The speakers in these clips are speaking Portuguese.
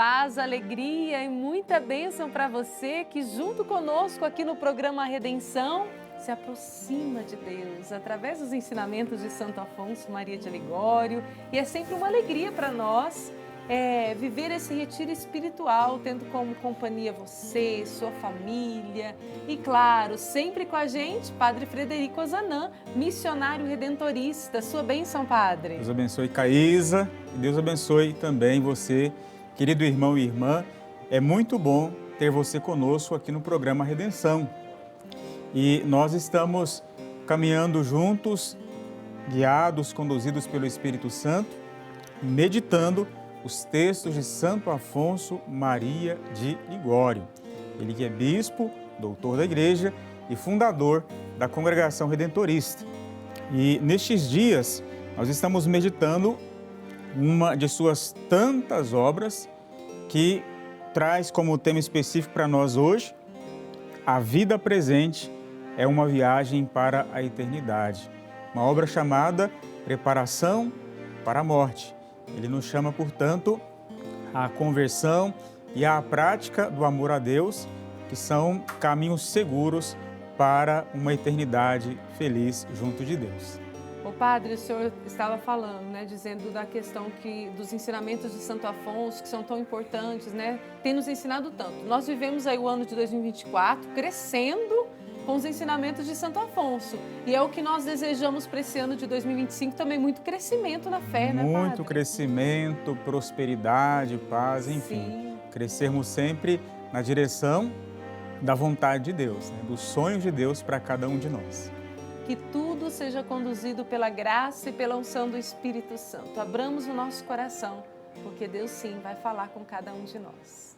paz, alegria e muita bênção para você que junto conosco aqui no programa Redenção se aproxima de Deus através dos ensinamentos de Santo Afonso Maria de Ligório. E é sempre uma alegria para nós viver esse retiro espiritual, tendo como companhia você, sua família e, claro, sempre com a gente, Padre Frederico Ozanam, missionário redentorista. Sua bênção, Padre. Deus abençoe, Caísa, e Deus abençoe também você, querido irmão e irmã. É muito bom ter você conosco aqui no programa Redenção. E nós estamos caminhando juntos, guiados, conduzidos pelo Espírito Santo, meditando os textos de Santo Afonso Maria de Ligório. Ele que é bispo, doutor da Igreja e fundador da Congregação Redentorista. E nestes dias nós estamos meditando uma de suas tantas obras que traz como tema específico para nós hoje: a vida presente é uma viagem para a eternidade. Uma obra chamada Preparação para a Morte. Ele nos chama, portanto, à conversão e à prática do amor a Deus, que são caminhos seguros para uma eternidade feliz junto de Deus. O Padre, o senhor estava falando, dizendo da questão dos ensinamentos de Santo Afonso, que são tão importantes, tem nos ensinado tanto. Nós vivemos aí o ano de 2024 crescendo com os ensinamentos de Santo Afonso. E é o que nós desejamos para esse ano de 2025, também muito crescimento na fé, né, Padre? Muito crescimento, prosperidade, paz, enfim. Sim. Crescermos sempre na direção da vontade de Deus, dos sonhos de Deus para cada um de nós. Que tudo seja conduzido pela graça e pela unção do Espírito Santo. Abramos o nosso coração, porque Deus sim vai falar com cada um de nós.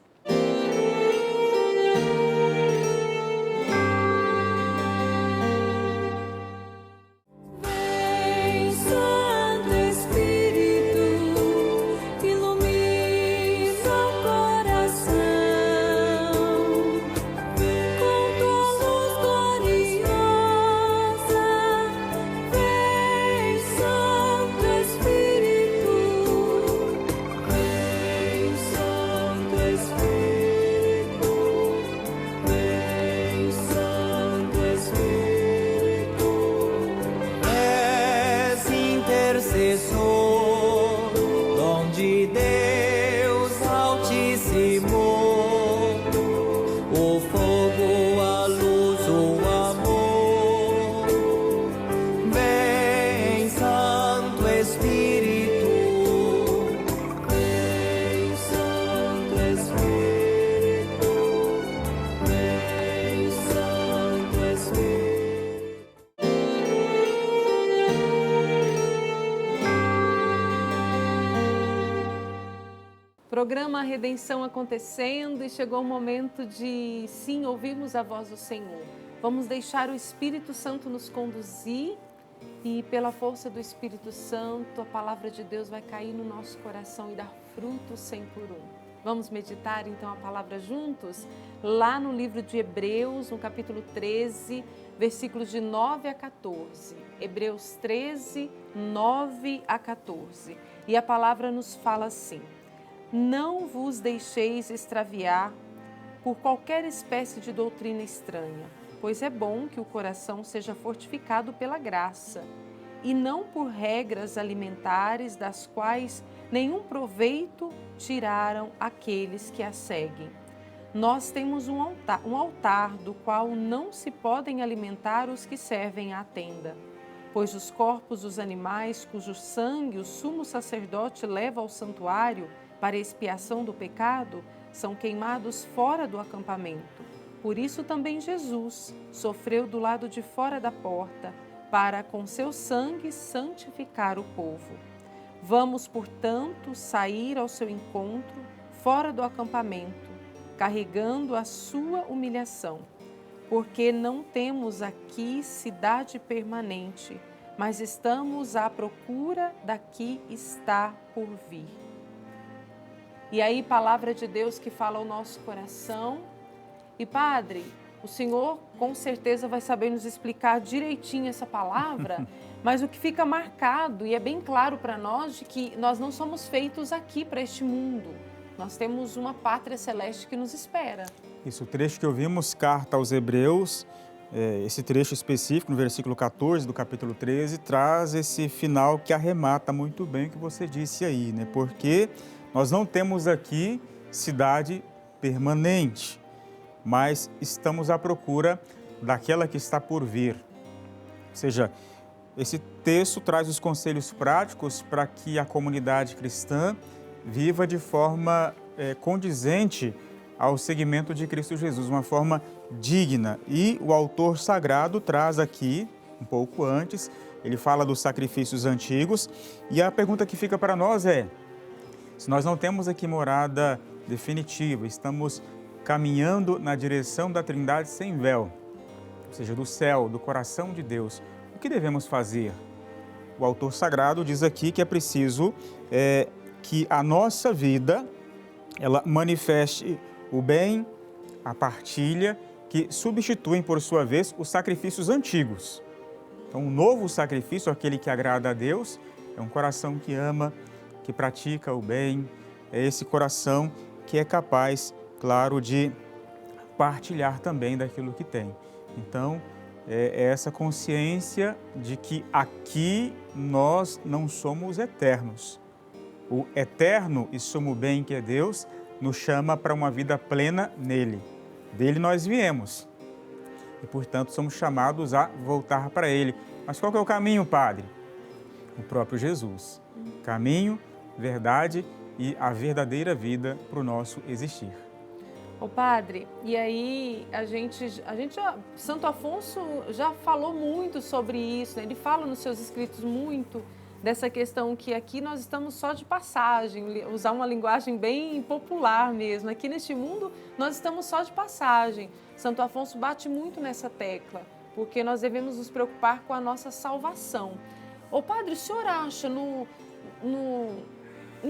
Programa Redenção acontecendo e chegou o momento de, sim, ouvirmos a voz do Senhor. Vamos deixar o Espírito Santo nos conduzir e, pela força do Espírito Santo, a palavra de Deus vai cair no nosso coração e dar frutos 100 por 1. Vamos meditar, então, a palavra juntos? Lá no livro de Hebreus, no capítulo 13, versículos de 9 a 14. Hebreus 13, 9 a 14. E a palavra nos fala assim: não vos deixeis extraviar por qualquer espécie de doutrina estranha, pois é bom que o coração seja fortificado pela graça, e não por regras alimentares das quais nenhum proveito tiraram aqueles que a seguem. Nós temos um altar do qual não se podem alimentar os que servem à tenda, pois os corpos dos animais cujo sangue o sumo sacerdote leva ao santuário para expiação do pecado, são queimados fora do acampamento. Por isso também Jesus sofreu do lado de fora da porta, para com seu sangue santificar o povo. Vamos, portanto, sair ao seu encontro, fora do acampamento, carregando a sua humilhação, porque não temos aqui cidade permanente, mas estamos à procura da que está por vir. E aí, palavra de Deus que fala ao nosso coração. E, Padre, o Senhor com certeza vai saber nos explicar direitinho essa palavra, mas o que fica marcado, e é bem claro para nós, de que nós não somos feitos aqui para este mundo. Nós temos uma pátria celeste que nos espera. Isso, o trecho que ouvimos, carta aos Hebreus, esse trecho específico, no versículo 14 do capítulo 13, traz esse final que arremata muito bem o que você disse aí, né? Porque nós não temos aqui cidade permanente, mas estamos à procura daquela que está por vir. Ou seja, esse texto traz os conselhos práticos para que a comunidade cristã viva de forma condizente ao seguimento de Cristo Jesus, uma forma digna. E o autor sagrado traz aqui, um pouco antes, ele fala dos sacrifícios antigos, e a pergunta que fica para nós é, se nós não temos aqui morada definitiva, estamos caminhando na direção da Trindade sem véu, ou seja, do céu, do coração de Deus, o que devemos fazer? O autor sagrado diz aqui que é preciso que a nossa vida ela manifeste o bem, a partilha, que substituem, por sua vez, os sacrifícios antigos. Então, o novo sacrifício, aquele que agrada a Deus, é um coração que ama, que pratica o bem, é esse coração que é capaz, claro, de partilhar também daquilo que tem. Então, é essa consciência de que aqui nós não somos eternos. O eterno e sumo bem que é Deus nos chama para uma vida plena nele. Dele nós viemos e, portanto, somos chamados a voltar para ele. Mas qual que é o caminho, Padre? O próprio Jesus. Caminho, verdade e a verdadeira vida para o nosso existir. Ô Padre, e aí Santo Afonso já falou muito sobre isso, né? Ele fala nos seus escritos muito dessa questão que aqui nós estamos só de passagem, usar uma linguagem bem popular mesmo. Aqui neste mundo nós estamos só de passagem. Santo Afonso bate muito nessa tecla, porque nós devemos nos preocupar com a nossa salvação. Ô Padre, o senhor acha no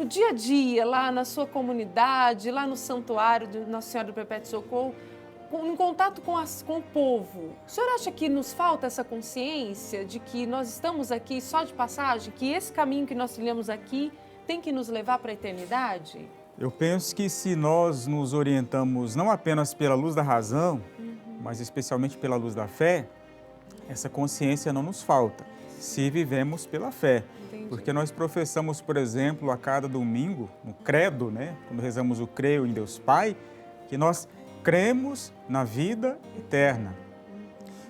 dia a dia, lá na sua comunidade, lá no santuário de Nossa Senhora do Perpétuo Socorro, em contato com o povo, o senhor acha que nos falta essa consciência de que nós estamos aqui só de passagem, que esse caminho que nós trilhamos aqui tem que nos levar para a eternidade? Eu penso que se nós nos orientamos não apenas pela luz da razão, mas especialmente pela luz da fé, essa consciência não nos falta, se vivemos pela fé. Entendi. Porque nós professamos, por exemplo, a cada domingo, no credo, né? Quando rezamos o creio em Deus Pai, que nós cremos na vida eterna.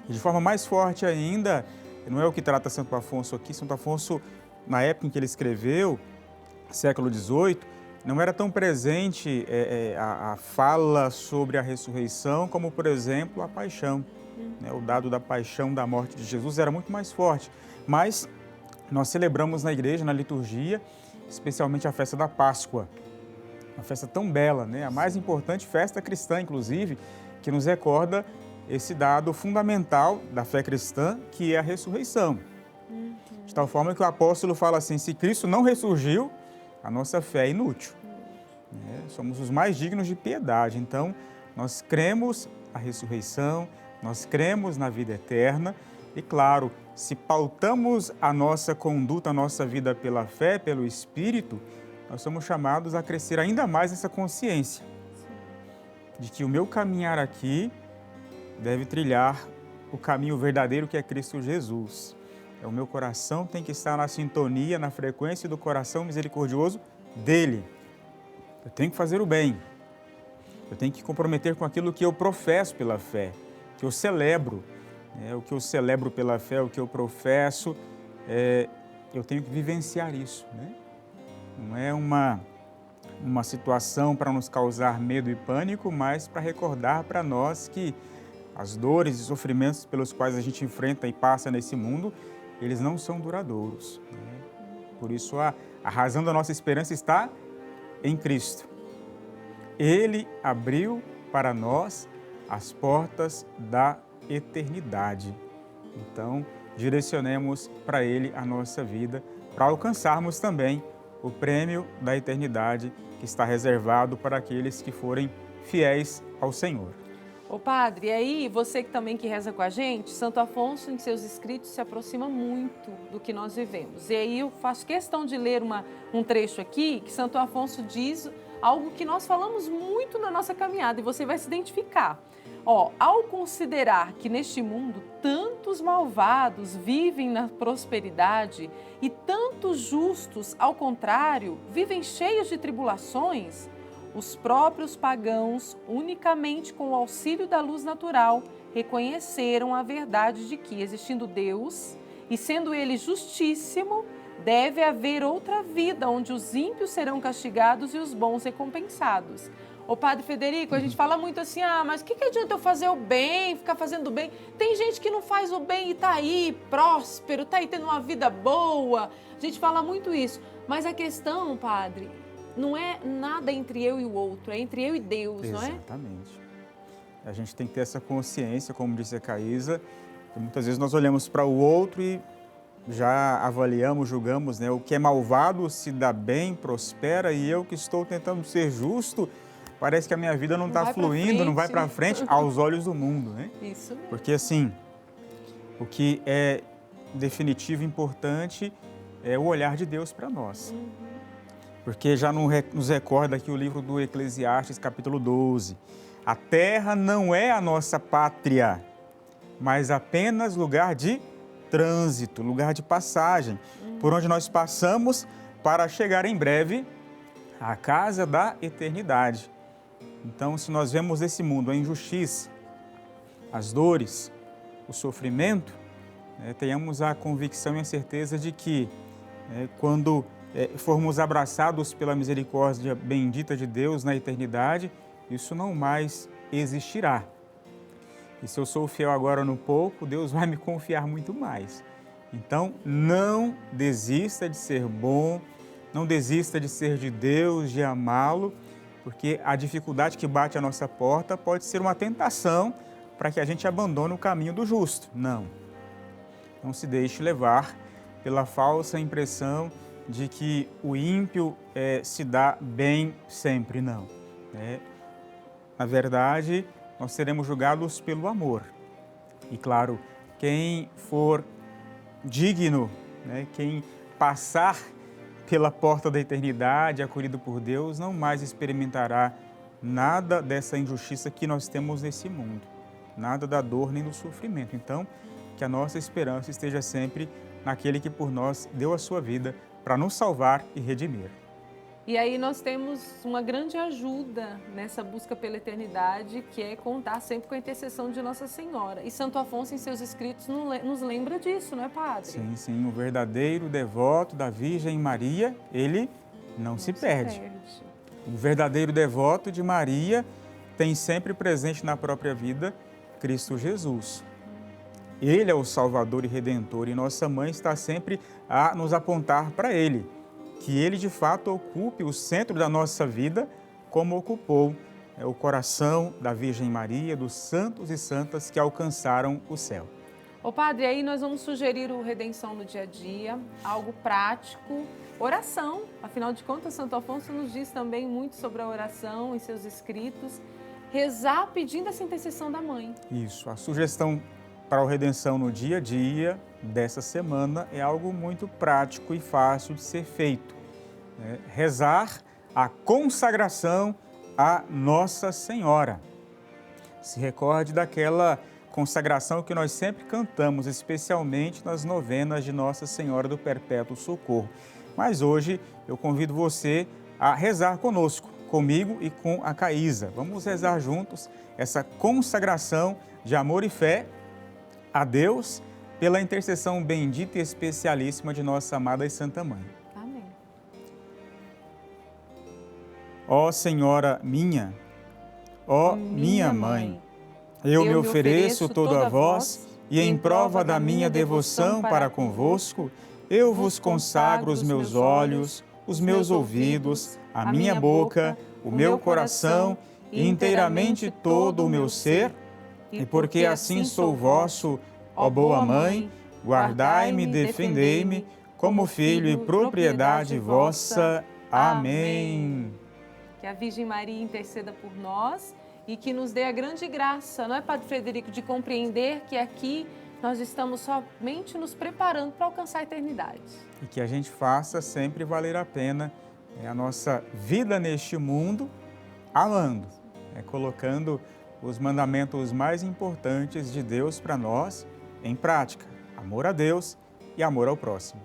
E de forma mais forte ainda, não é o que trata Santo Afonso aqui, Santo Afonso, na época em que ele escreveu, século XVIII, não era tão presente a fala sobre a ressurreição como, por exemplo, a paixão. Né? O dado da paixão, da morte de Jesus era muito mais forte. Mas nós celebramos na igreja, na liturgia, especialmente a festa da Páscoa. Uma festa tão bela, né? A mais importante festa cristã, inclusive, que nos recorda esse dado fundamental da fé cristã, que é a ressurreição. De tal forma que o apóstolo fala assim, se Cristo não ressurgiu, a nossa fé é inútil. Somos os mais dignos de piedade. Então, nós cremos a ressurreição, nós cremos na vida eterna e, claro, se pautamos a nossa conduta, a nossa vida pela fé, pelo Espírito, nós somos chamados a crescer ainda mais nessa consciência de que o meu caminhar aqui deve trilhar o caminho verdadeiro que é Cristo Jesus. O meu coração tem que estar na sintonia, na frequência do coração misericordioso dele. Eu tenho que fazer o bem. Eu tenho que comprometer com aquilo que eu professo pela fé, que eu celebro. O que eu celebro pela fé, o que eu professo, eu tenho que vivenciar isso. Né? Não é uma situação para nos causar medo e pânico, mas para recordar para nós que as dores e sofrimentos pelos quais a gente enfrenta e passa nesse mundo, eles não são duradouros. Né? Por isso, a razão da nossa esperança está em Cristo. Ele abriu para nós as portas da eternidade. Então, direcionemos para Ele a nossa vida, para alcançarmos também o prêmio da eternidade que está reservado para aqueles que forem fiéis ao Senhor. Ô Padre, e aí você que também que reza com a gente, Santo Afonso em seus escritos se aproxima muito do que nós vivemos. E aí eu faço questão de ler um trecho aqui que Santo Afonso diz algo que nós falamos muito na nossa caminhada e você vai se identificar. Ao considerar que neste mundo tantos malvados vivem na prosperidade e tantos justos, ao contrário, vivem cheios de tribulações, os próprios pagãos, unicamente com o auxílio da luz natural, reconheceram a verdade de que, existindo Deus e sendo Ele justíssimo, deve haver outra vida onde os ímpios serão castigados e os bons recompensados. Ô Padre Federico, a gente fala muito assim, mas o que adianta eu fazer o bem, ficar fazendo o bem? Tem gente que não faz o bem e está aí próspero, está aí tendo uma vida boa. A gente fala muito isso. Mas a questão, Padre, não é nada entre eu e o outro, é entre eu e Deus, não é? Exatamente. A gente tem que ter essa consciência, como disse a Caísa, que muitas vezes nós olhamos para o outro e já avaliamos, julgamos, né? O que é malvado se dá bem, prospera, e eu que estou tentando ser justo, parece que a minha vida não está fluindo, não vai para frente aos olhos do mundo, né? Isso mesmo. Porque assim, o que é definitivo e importante é o olhar de Deus para nós. Porque já nos recorda aqui o livro do Eclesiastes, capítulo 12. A terra não é a nossa pátria, mas apenas lugar de trânsito, lugar de passagem, por onde nós passamos para chegar em breve à casa da eternidade. Então, se nós vemos esse mundo, a injustiça, as dores, o sofrimento, tenhamos a convicção e a certeza de que quando formos abraçados pela misericórdia bendita de Deus na eternidade, isso não mais existirá. E se eu sou fiel agora no pouco, Deus vai me confiar muito mais. Então, não desista de ser bom, não desista de ser de Deus, de amá-lo, porque a dificuldade que bate à nossa porta pode ser uma tentação para que a gente abandone o caminho do justo. Não. Não se deixe levar pela falsa impressão de que o ímpio se dá bem sempre. Não. Na verdade, nós seremos julgados pelo amor. E claro, quem for digno, quem passar pela porta da eternidade, acolhido por Deus, não mais experimentará nada dessa injustiça que nós temos nesse mundo, nada da dor nem do sofrimento. Então, que a nossa esperança esteja sempre naquele que por nós deu a sua vida para nos salvar e redimir. E aí nós temos uma grande ajuda nessa busca pela eternidade, que é contar sempre com a intercessão de Nossa Senhora. E Santo Afonso, em seus escritos, nos lembra disso, não é, Padre? Sim, sim. O verdadeiro devoto da Virgem Maria, ele não se perde. O verdadeiro devoto de Maria tem sempre presente na própria vida Cristo Jesus. Ele é o Salvador e Redentor e nossa mãe está sempre a nos apontar para Ele. Que Ele, de fato, ocupe o centro da nossa vida, como ocupou o coração da Virgem Maria, dos santos e santas que alcançaram o céu. Ô Padre, aí nós vamos sugerir o Redenção no dia a dia, algo prático, oração. Afinal de contas, Santo Afonso nos diz também muito sobre a oração em seus escritos. Rezar pedindo essa intercessão da mãe. Isso, a sugestão para o Redenção no dia a dia dessa semana é algo muito prático e fácil de ser feito. Rezar a consagração a Nossa Senhora. Se recorde daquela consagração que nós sempre cantamos, especialmente nas novenas de Nossa Senhora do Perpétuo Socorro. Mas hoje eu convido você a rezar conosco, comigo e com a Caísa. Vamos rezar juntos essa consagração de amor e fé a Deus pela intercessão bendita e especialíssima de nossa amada e Santa Mãe. Amém. Ó Senhora minha, ó minha Mãe, eu me ofereço todo a vós e em prova da minha devoção para convosco, eu vos consagro os meus olhos, os meus ouvidos, a minha boca, o meu coração e inteiramente todo o meu ser, e porque assim sou vosso, ó boa Mãe, guardai-me e defendei-me como filho e propriedade vossa. Amém. Que a Virgem Maria interceda por nós e que nos dê a grande graça, não é, Padre Frederico, de compreender que aqui nós estamos somente nos preparando para alcançar a eternidade. E que a gente faça sempre valer a pena a nossa vida neste mundo amando, colocando os mandamentos mais importantes de Deus para nós em prática. Amor a Deus e amor ao próximo.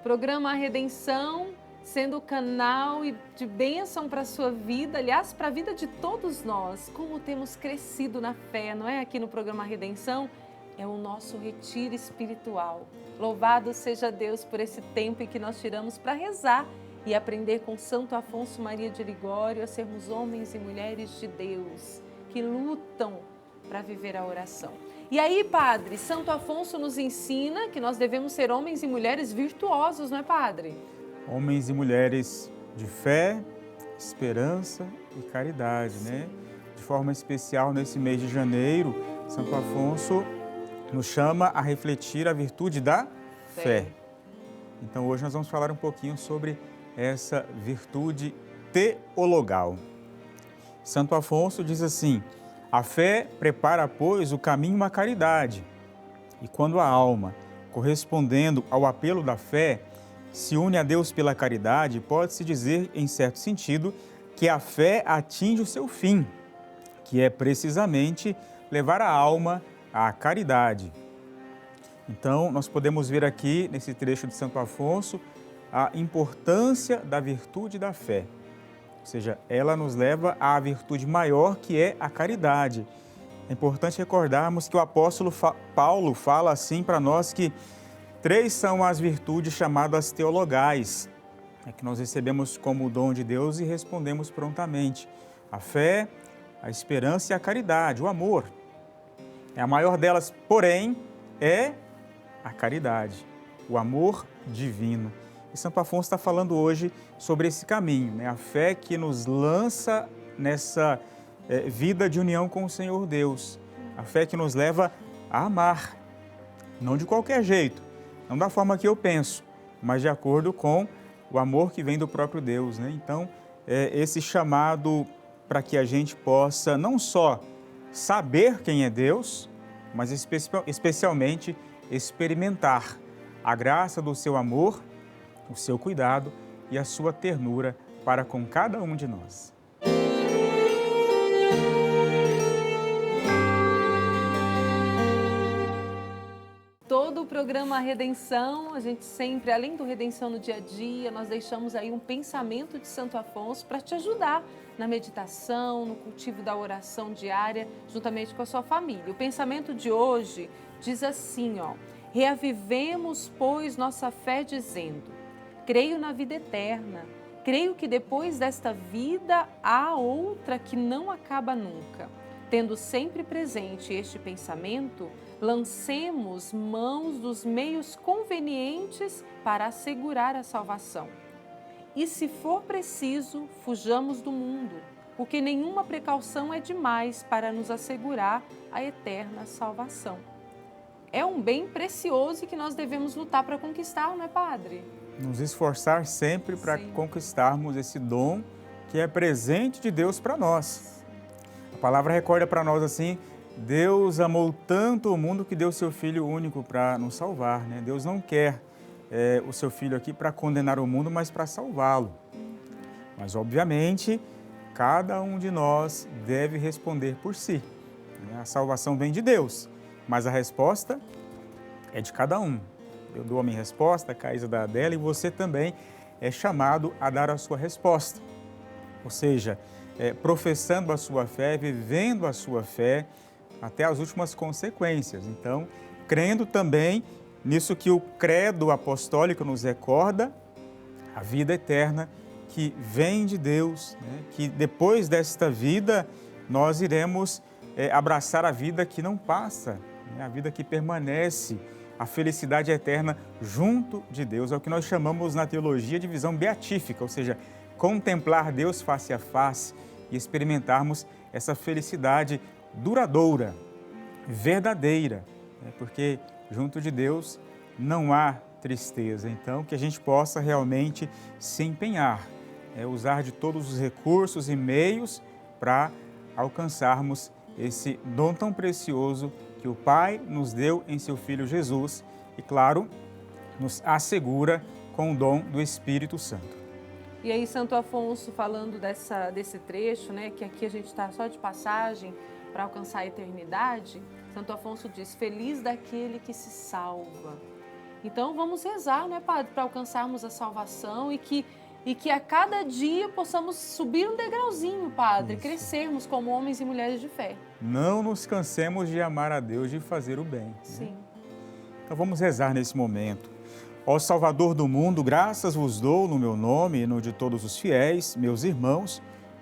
Programa Redenção, sendo canal de bênção para a sua vida, aliás, para a vida de todos nós. Como temos crescido na fé, não é? Aqui no programa Redenção, é o nosso retiro espiritual. Louvado seja Deus por esse tempo em que nós tiramos para rezar e aprender com Santo Afonso Maria de Ligório a sermos homens e mulheres de Deus, que lutam para viver a oração. E aí, Padre, Santo Afonso nos ensina que nós devemos ser homens e mulheres virtuosos, não é, Padre? Homens e mulheres de fé, esperança e caridade, né? De forma especial, nesse mês de janeiro, Santo Afonso nos chama a refletir a virtude da fé. Então, hoje nós vamos falar um pouquinho sobre essa virtude teologal. Santo Afonso diz assim: a fé prepara, pois, o caminho à caridade. E quando a alma, correspondendo ao apelo da fé, se une a Deus pela caridade, pode-se dizer, em certo sentido, que a fé atinge o seu fim, que é precisamente levar a alma à caridade. Então, nós podemos ver aqui, nesse trecho de Santo Afonso, a importância da virtude da fé. Ou seja, ela nos leva à virtude maior, que é a caridade. É importante recordarmos que o apóstolo Paulo fala assim para nós que 3 são as virtudes chamadas teologais, que nós recebemos como dom de Deus e respondemos prontamente: a fé, a esperança e a caridade, o amor. A maior delas, porém, é a caridade, o amor divino. E Santo Afonso está falando hoje sobre esse caminho, a fé que nos lança nessa vida de união com o Senhor Deus, a fé que nos leva a amar, não de qualquer jeito, não da forma que eu penso, mas de acordo com o amor que vem do próprio Deus, né? Então, esse chamado para que a gente possa não só saber quem é Deus, mas especialmente experimentar a graça do seu amor, o seu cuidado e a sua ternura para com cada um de nós. Todo o programa Redenção, a gente sempre, além do Redenção no dia a dia, nós deixamos aí um pensamento de Santo Afonso para te ajudar na meditação, no cultivo da oração diária, juntamente com a sua família. O pensamento de hoje diz assim, reavivemos, pois, nossa fé dizendo: creio na vida eterna, creio que depois desta vida há outra que não acaba nunca. Tendo sempre presente este pensamento, lancemos mãos dos meios convenientes para assegurar a salvação. E, se for preciso, fujamos do mundo, porque nenhuma precaução é demais para nos assegurar a eterna salvação. É um bem precioso e que nós devemos lutar para conquistar, não é, Padre? Nos esforçar sempre para conquistarmos esse dom que é presente de Deus para nós. A palavra recorda para nós assim: Deus amou tanto o mundo que deu seu Filho único para nos salvar, né? Deus não quer o seu Filho aqui para condenar o mundo, mas para salvá-lo. Mas, obviamente, cada um de nós deve responder por si. A salvação vem de Deus, mas a resposta é de cada um. Eu dou a minha resposta, a Caísa dá a dela, e você também é chamado a dar a sua resposta. Ou seja, professando a sua fé, vivendo a sua fé até as últimas consequências. Então, crendo também nisso que o credo apostólico nos recorda, a vida eterna que vem de Deus, né? Que depois desta vida nós iremos abraçar a vida que não passa, né? A vida que permanece, a felicidade eterna junto de Deus. É o que nós chamamos na teologia de visão beatífica, ou seja, contemplar Deus face a face e experimentarmos essa felicidade duradoura, verdadeira, né? Porque junto de Deus não há tristeza. Então, que a gente possa realmente se empenhar, usar de todos os recursos e meios para alcançarmos esse dom tão precioso que o Pai nos deu em seu Filho Jesus e, claro, nos assegura com o dom do Espírito Santo. E aí, Santo Afonso, falando desse trecho, né, que aqui a gente está só de passagem para alcançar a eternidade, Santo Afonso diz, feliz daquele que se salva. Então, vamos rezar, né, Padre, para alcançarmos a salvação e que a cada dia possamos subir um degrauzinho, Padre, crescermos como homens e mulheres de fé. Não nos cansemos de amar a Deus, de fazer o bem. Sim. Né? Então vamos rezar nesse momento. Ó Salvador do mundo, graças vos dou no meu nome e no de todos os fiéis, meus irmãos,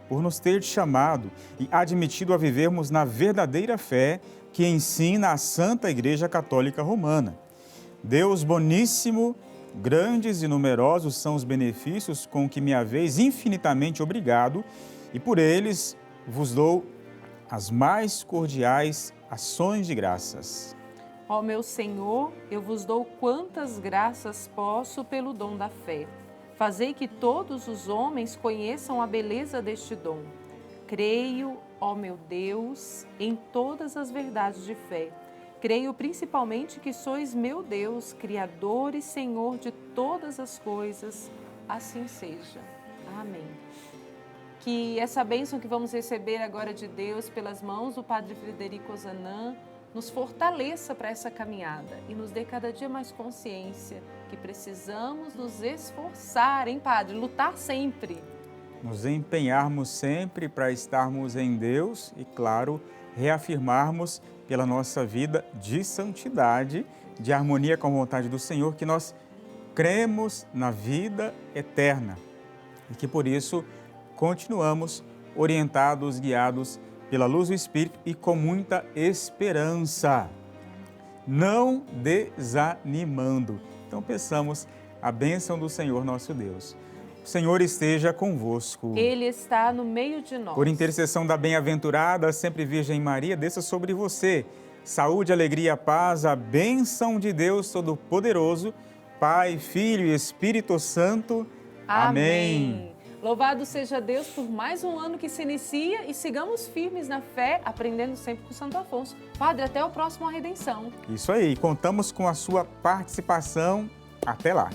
por nos ter chamado e admitido a vivermos na verdadeira fé que ensina a Santa Igreja Católica Romana. Deus boníssimo, grandes e numerosos são os benefícios com que me haveis infinitamente obrigado e por eles vos dou as mais cordiais ações de graças. Ó meu Senhor, eu vos dou quantas graças posso pelo dom da fé. Fazei que todos os homens conheçam a beleza deste dom. Creio, ó meu Deus, em todas as verdades de fé. Creio principalmente que sois meu Deus, Criador e Senhor de todas as coisas. Assim seja. Amém. Que essa bênção que vamos receber agora de Deus pelas mãos do Padre Frederico Ozanam nos fortaleça para essa caminhada e nos dê cada dia mais consciência que precisamos nos esforçar, hein, Padre? Lutar sempre. Nos empenharmos sempre para estarmos em Deus e, claro, reafirmarmos pela nossa vida de santidade, de harmonia com a vontade do Senhor, que nós cremos na vida eterna e que, por isso, continuamos orientados, guiados pela luz do Espírito e com muita esperança, não desanimando. Então, peçamos a bênção do Senhor nosso Deus. O Senhor esteja convosco. Ele está no meio de nós. Por intercessão da bem-aventurada, sempre Virgem Maria, desça sobre você saúde, alegria, paz, a bênção de Deus Todo-Poderoso, Pai, Filho e Espírito Santo. Amém. Louvado seja Deus por mais um ano que se inicia e sigamos firmes na fé, aprendendo sempre com Santo Afonso. Padre, até o próximo A Redenção. Isso aí, contamos com a sua participação. Até lá.